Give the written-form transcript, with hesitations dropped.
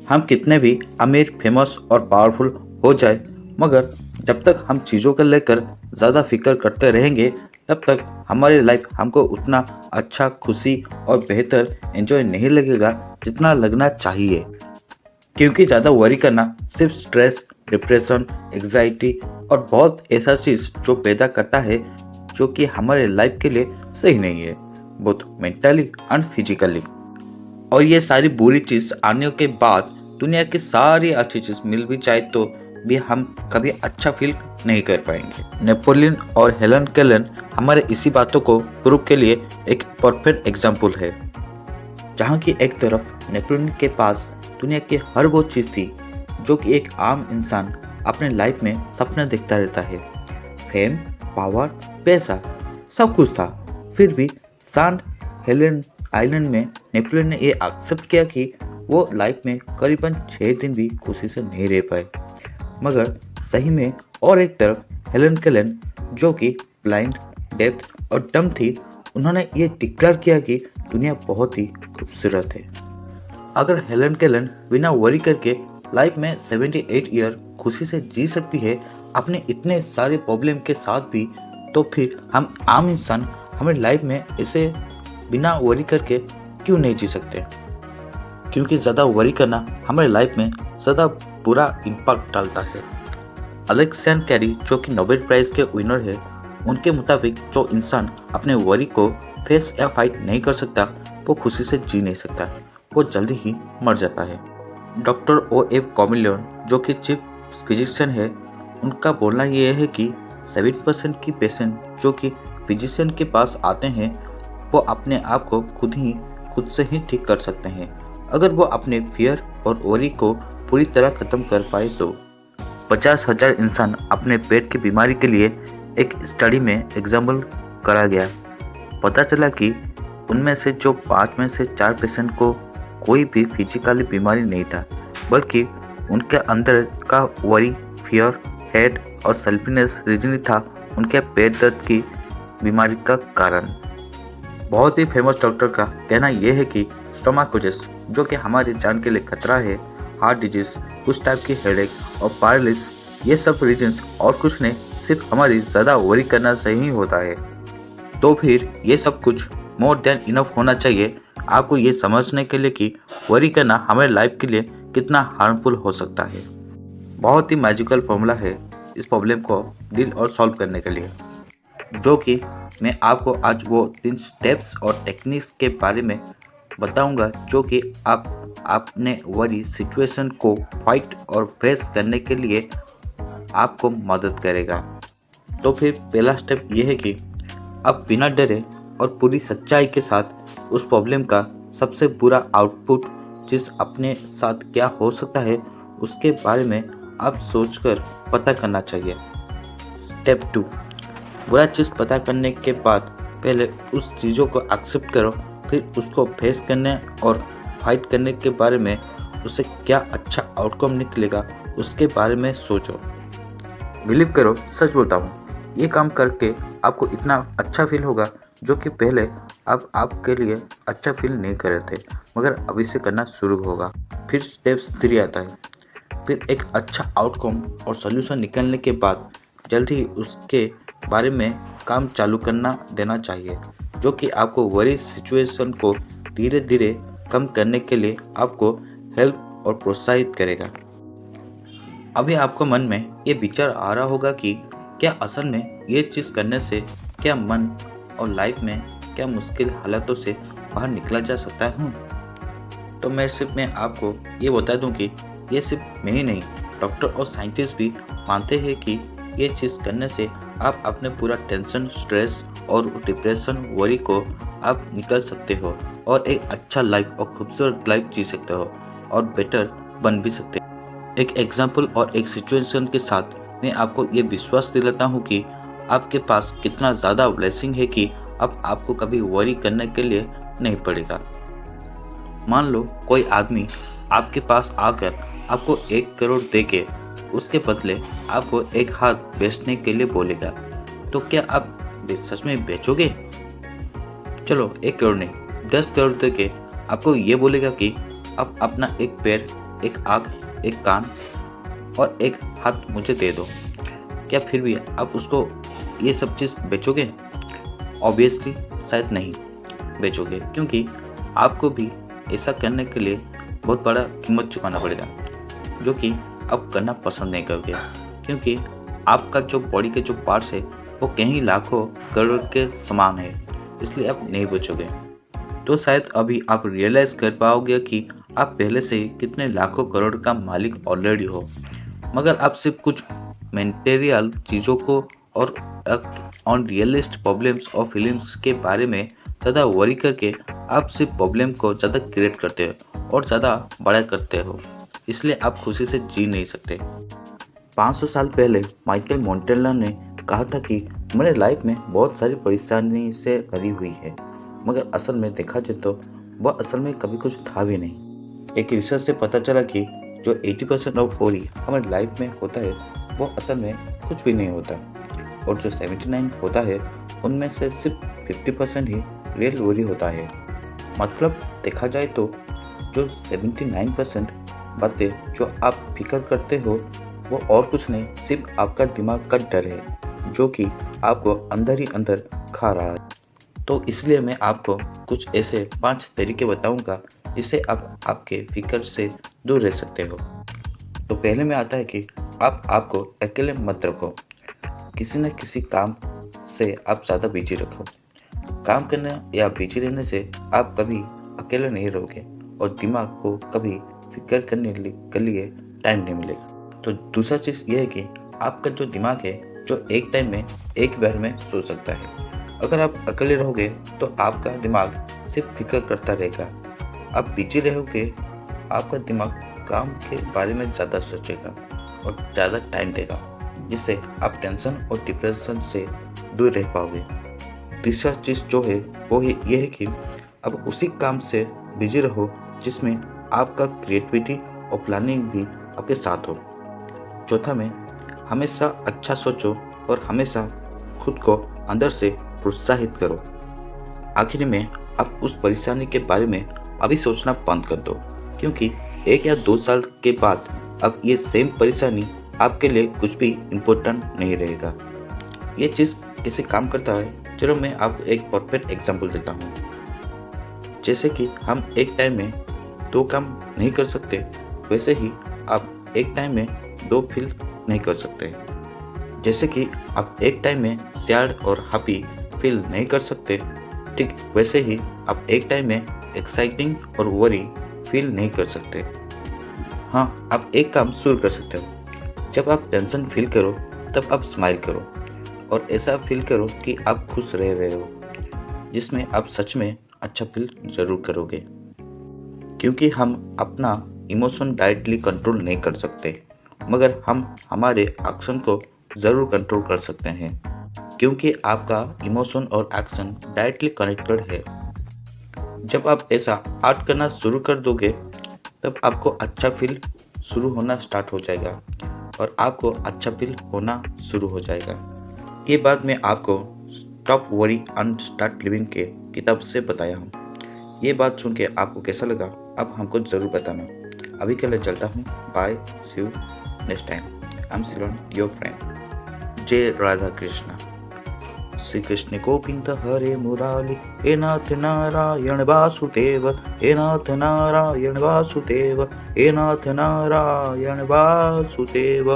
हम कितने भी अमीर, फेमस और पावरफुल हो जाए, मगर जब तक हम चीज़ों को लेकर ज़्यादा फिक्र करते रहेंगे, तब तक हमारी लाइफ हमको उतना अच्छा, खुशी और बेहतर एंजॉय नहीं लगेगा जितना लगना चाहिए। क्योंकि ज़्यादा वरी करना सिर्फ स्ट्रेस, डिप्रेशन, एग्जाइटी और बहुत ऐसा चीज़ जो पैदा करता है जो कि हमारे लाइफ के लिए सही नहीं है, बोथ मेंटली एंड फिजिकली। और ये सारी बुरी चीज़ आने के बाद दुनिया की सारी अच्छी चीज़ मिल भी जाए तो भी हम कभी अच्छा फील नहीं कर पाएंगे। नेपोलियन और हेलन केलन हमारे इसी बातों को प्रूव के लिए एक परफेक्ट एग्जाम्पल है। जहाँ की एक तरफ नेपोलियन के पास दुनिया की हर वो चीज़ थी जो कि एक आम इंसान अपने लाइफ में सपना देखता रहता है। फेम, पावर, पैसा, सब कुछ था। फिर भी सैंड हेलेन आइलैंड में नेपोलियन ने ये एक्सेप्ट किया कि वो लाइफ में करीबन 6 दिन भी खुशी से नहीं रह पाए। मगर सही में और एक तरफ हेलन केलन जो कि ब्लाइंड, डेफ और डम थी, उन्होंने ये डिक्लेयर किया कि दुनिया बहुत ही खूबसूरत है। अगर हेलन केलन बिना वरी करके लाइफ में 78 ईयर खुशी से जी सकती है अपने इतने सारे प्रॉब्लम के साथ भी, तो फिर हम आम इंसान हमारी लाइफ में इसे बिना वरी करके क्यों नहीं जी सकते? क्योंकि ज़्यादा वरी करना हमारे लाइफ में ज़्यादा बुरा इम्पैक्ट डालता है। अलेक्जेंडर कैरी जो कि नोबेल प्राइज के विनर है, उनके मुताबिक जो इंसान अपने वरी को फेस या फाइट नहीं कर सकता वो खुशी से जी नहीं सकता, वो जल्दी ही मर जाता है। Doctor O.F. कॉमिलियन जो कि चीफ फिजिशियन है, उनका बोलना ये है कि 7% की पेशेंट जो कि फिजिशियन के पास आते हैं वो अपने आप को खुद से ही ठीक कर सकते हैं अगर वो अपने फियर और वरी को पूरी तरह खत्म कर पाए तो। 50,000 इंसान अपने पेट की बीमारी के लिए एक स्टडी में एग्जाम्पल करा गया। पता चला कि उनमें से जो 5 में से 4 पेशेंट को कोई भी फिजिकली बीमारी नहीं था, बल्कि उनके अंदर का वरी, फियर, हेड और सेल्फिनेस रीजन था उनके पेट दर्द की बीमारी का कारण। बहुत ही फेमस डॉक्टर का कहना यह है कि स्टोमाकोसिस जो कि हमारी जान के लिए खतरा है, हार्ट डिजीज, कुछ टाइप की हेडेक और पैरालिसिस, ये सब रीजंस और कुछ नहीं, सिर्फ हमारी ज़्यादा वरी करना से ही होता है। तो फिर ये सब कुछ मोर देन इनफ होना चाहिए आपको ये समझने के लिए कि वरी करना हमारे लाइफ के लिए कितना हार्मफुल हो सकता है। बहुत ही मैजिकल फॉर्मूला है इस प्रॉब्लम को डील और सॉल्व करने के लिए, जो कि मैं आपको आज वो 3 स्टेप्स और टेक्निक्स के बारे में बताऊंगा जो कि आप अपने वरी सिचुएशन को फाइट और फेस करने के लिए आपको मदद करेगा। तो फिर पहला स्टेप ये है कि आप बिना डरे और पूरी सच्चाई के साथ उस प्रॉब्लम का सबसे बुरा आउटपुट चीज़ अपने साथ क्या हो सकता है उसके बारे में आप सोचकर पता करना चाहिए। स्टेप 2, बुरा चीज़ पता करने के बाद पहले उस चीज़ों को एक्सेप्ट करो, फिर उसको फेस करने और फाइट करने के बारे में उससे क्या अच्छा आउटकम निकलेगा उसके बारे में सोचो। बिलीव करो, सच बोलता हूँ, ये काम करके आपको इतना अच्छा फील होगा जो कि पहले आप आपके लिए अच्छा फील नहीं कर रहे थे, मगर अभी से करना शुरू होगा। फिर स्टेप 3 आता है। फिर एक अच्छा आउटकम और सॉल्यूशन निकलने के बाद जल्द ही उसके बारे में काम चालू करना देना चाहिए, जो कि आपको वरी सिचुएशन को धीरे धीरे कम करने के लिए आपको हेल्प और प्रोत्साहित करेगा। अभी आपको मन में ये विचार आ रहा होगा कि क्या असल में ये चीज़ करने से क्या मन और लाइफ में क्या मुश्किल हालातों से बाहर निकला जा सकता है? तो मैं आपको ये बता दूं कि ये सिर्फ मैं ही नहीं, डॉक्टर और साइंटिस्ट भी मानते हैं कि ये चीज़ करने से आप अपने पूरा टेंशन, स्ट्रेस और डिप्रेशन, वरी को आप निकल सकते हो और एक अच्छा लाइफ और खूबसूरत लाइफ जी सकते हो और बेटर बन भी सकते हो। एक एग्जाम्पल और एक सिचुएशन के साथ मैं आपको ये विश्वास दिलाता हूँ कि आपके पास कितना ज़्यादा ब्लेसिंग है कि अब आपको कभी वरी करने के लिए नहीं पड़ेगा। मान लो कोई आदमी आपके पास आकर आपको 1 करोड़ देके उसके बदले आपको 1 हाथ बेचने के लिए बोलेगा, तो क्या आप सच में बेचोगे? चलो 1 करोड़ नहीं, 10 करोड़ देके आपको ये बोलेगा कि आप अपना 1 पैर एक आँख, एक कान और एक हाथ मुझे दे दो, क्या फिर भी आप उसको ये सब चीज़ बेचोगे? ऑब्वियसली शायद नहीं बेचोगे, क्योंकि आपको भी ऐसा करने के लिए बहुत बड़ा कीमत चुकाना पड़ेगा, जो कि आप करना पसंद नहीं करोगे, क्योंकि आपका जो बॉडी के जो पार्ट्स है वो कहीं लाखों करोड़ के समान है, इसलिए आप नहीं बेचोगे। तो शायद अभी आप रियलाइज कर पाओगे कि आप पहले से ही कितने लाखों करोड़ का मालिक ऑलरेडी हो, मगर आप सिर्फ कुछ मेटेरियल चीज़ों को और अनरियलिस्टिक प्रॉब्लम्स और फीलिंग्स के बारे में ज़्यादा वरी करके आप सिर्फ प्रॉब्लम को ज़्यादा क्रिएट करते हो और ज़्यादा बड़ा करते हो, इसलिए आप खुशी से जी नहीं सकते। 500 साल पहले माइकल मोंटेला ने कहा था कि मेरे लाइफ में बहुत सारी परेशानी से भरी हुई है, मगर असल में देखा जाए तो वह असल में कभी कुछ था भी नहीं। एक रिसर्च से पता चला कि जो 80% ऑफ वरी हमारे लाइफ में होता है वो असल में कुछ भी नहीं होता, और जो 79 होता है उनमें से सिर्फ 50% ही रियल वरी होता है। मतलब देखा जाए तो जो 79% बातें जो आप फिक्र करते हो वो और कुछ नहीं, सिर्फ आपका दिमाग का डर है जो कि आपको अंदर ही अंदर खा रहा है। तो इसलिए मैं आपको कुछ ऐसे 5 तरीके बताऊंगा जिससे आप आपके फिक्र से दूर रह सकते हो। तो पहले में आता है कि आप आपको अकेले मत रखो, किसी न किसी काम से आप ज़्यादा बिजी रखो। काम करने या बिजी रहने से आप कभी अकेले नहीं रहोगे और दिमाग को कभी फिक्र करने के लिए टाइम नहीं मिलेगा। तो दूसरा चीज़ ये है कि आपका जो दिमाग है जो एक टाइम में एक बार में सोच सकता है। अगर आप अकेले रहोगे तो आपका दिमाग सिर्फ फिक्र करता रहेगा। आप बिजी रहोगे, आपका दिमाग काम के बारे में ज़्यादा सोचेगा और ज़्यादा टाइम देगा, जिससे आप टेंशन और डिप्रेशन से दूर रह पाओगे। तीसरा चीज़ जो है वो ये है कि अब उसी काम से बिजी रहो जिसमें आपका क्रिएटिविटी और प्लानिंग भी आपके साथ हो। चौथा में हमेशा अच्छा सोचो और हमेशा खुद को अंदर से प्रोत्साहित करो। आखिर में आप उस परेशानी के बारे में अभी सोचना बंद कर दो, क्योंकि 1 या 2 साल के बाद अब ये सेम परेशानी आपके लिए कुछ भी इम्पोर्टेंट नहीं रहेगा। ये चीज़ कैसे काम करता है, चलो मैं आपको एक परफेक्ट एग्जांपल देता हूँ। जैसे कि हम एक टाइम में 2 काम नहीं कर सकते, वैसे ही आप एक टाइम में 2 फील नहीं कर सकते। जैसे कि आप एक टाइम में सैड और हैप्पी फील नहीं कर सकते, ठीक वैसे ही आप एक टाइम में एक्साइटिंग और वरी फील नहीं कर सकते। हाँ, आप एक काम शुरू कर सकते हो। जब आप टेंशन फील करो तब आप स्माइल करो और ऐसा फील करो कि आप खुश रह रहे हो, जिसमें आप सच में अच्छा फील जरूर करोगे। क्योंकि हम अपना इमोशन डायरेक्टली कंट्रोल नहीं कर सकते, मगर हम हमारे एक्शन को ज़रूर कंट्रोल कर सकते हैं, क्योंकि आपका इमोशन और एक्शन डायरेक्टली कनेक्टेड है। जब आप ऐसा आर्ट करना शुरू कर दोगे तब आपको अच्छा फील शुरू होना स्टार्ट हो जाएगा और आपको अच्छा फील होना शुरू हो जाएगा। ये बात मैं आपको stop worry and start living के किताब से बताया हूँ। ये बात सुन के आपको कैसा लगा आप हमको ज़रूर बताना। अभी के लिए चलता हूँ, bye, see you next time. I am सिलोन, योर फ्रेंड। जय राधा कृष्णा। श्री कृष्ण गोविंद हरे मुरारी, हे नाथ नारायण वासुदेव, हे नाथ नारायण वासुदेव, हे नाथ नारायण वासुदेव।